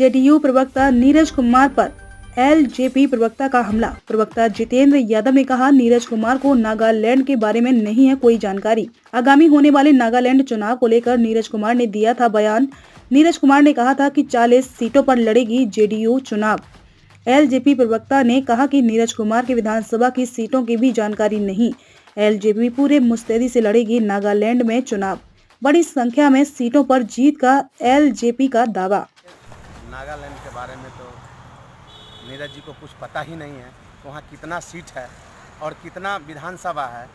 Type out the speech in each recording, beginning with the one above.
JDU प्रवक्ता नीरज कुमार पर LJP प्रवक्ता का हमला। प्रवक्ता जितेंद्र यादव ने कहा, नीरज कुमार को नागालैंड के बारे में नहीं है कोई जानकारी। आगामी होने वाले नागालैंड चुनाव को लेकर नीरज कुमार ने दिया था बयान। नीरज कुमार ने कहा था कि 40 सीटों पर लड़ेगी जेडीयू चुनाव। एलजेपी प्रवक्ता ने कहा कि नीरज कुमार की विधानसभा की सीटों की भी जानकारी नहीं। एलजेपी पूरे मुस्तैदी से लड़ेगी नागालैंड में चुनाव। बड़ी संख्या में सीटों पर जीत का एलजेपी का दावा। नागालैंड के बारे में तो नीरज जी को कुछ पता ही नहीं है। वहाँ कितना सीट है और कितना विधानसभा है।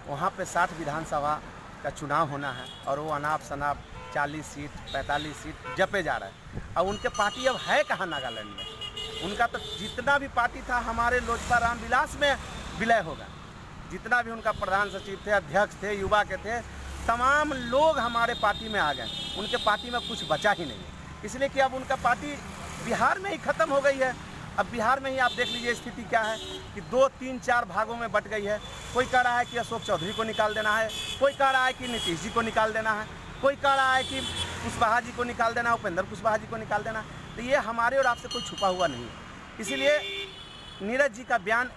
वहाँ पे 60 विधानसभा का चुनाव होना है और वो अनाप शनाप 40 सीट 45 सीट जपे जा रहा है। अब उनके पार्टी अब है कहाँ नागालैंड में? उनका तो जितना भी पार्टी था हमारे लोजपा रामविलास में विलय होगा। जितना भी उनका प्रधान सचिव थे, अध्यक्ष थे, युवा के थे, तमाम लोग हमारे पार्टी में आ गए। उनके पार्टी में कुछ बचा ही नहीं, इसलिए कि अब उनका पार्टी बिहार में ही ख़त्म हो गई है। अब बिहार में ही आप देख लीजिए स्थिति क्या है कि 2, 3, 4 भागों में बट गई है। कोई कह रहा है कि अशोक चौधरी को निकाल देना है, कोई कह रहा है कि नीतीश जी को निकाल देना है, कोई कह रहा है कि कुशवाहा जी को निकाल देना है, उपेंद्र कुशवाहा जी को निकाल देना है। तो ये हमारे और आपसे कोई छुपा हुआ नहीं है। इसीलिए नीरज जी का बयान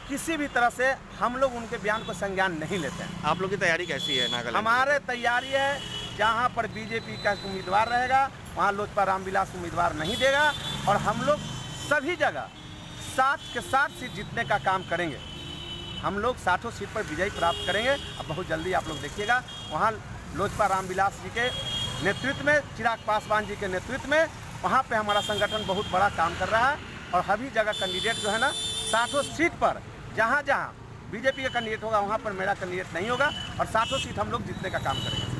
किसी भी तरह से हम लोग उनके बयान को संज्ञान नहीं लेते हैं। आप लोग की तैयारी कैसी है नागालैंड? हमारे तैयारी है, जहाँ पर बीजेपी का उम्मीदवार रहेगा वहाँ लोजपा रामविलास उम्मीदवार नहीं देगा और हम लोग सभी जगह 7 के 7 सीट जीतने का काम करेंगे। हम लोग 60 सीट पर विजय प्राप्त करेंगे। अब बहुत जल्दी आप लोग देखिएगा वहाँ लोजपा रामविलास जी के नेतृत्व में, चिराग पासवान जी के नेतृत्व में वहाँ पे हमारा संगठन बहुत बड़ा काम कर रहा है और सभी जगह कैंडिडेट जो है ना 60 सीट पर, जहाँ जहाँ बीजेपी का कैंडिडेट होगा वहाँ पर मेरा कैंडिडेट नहीं होगा और 60 सीट हम लोग जीतने का काम करेंगे।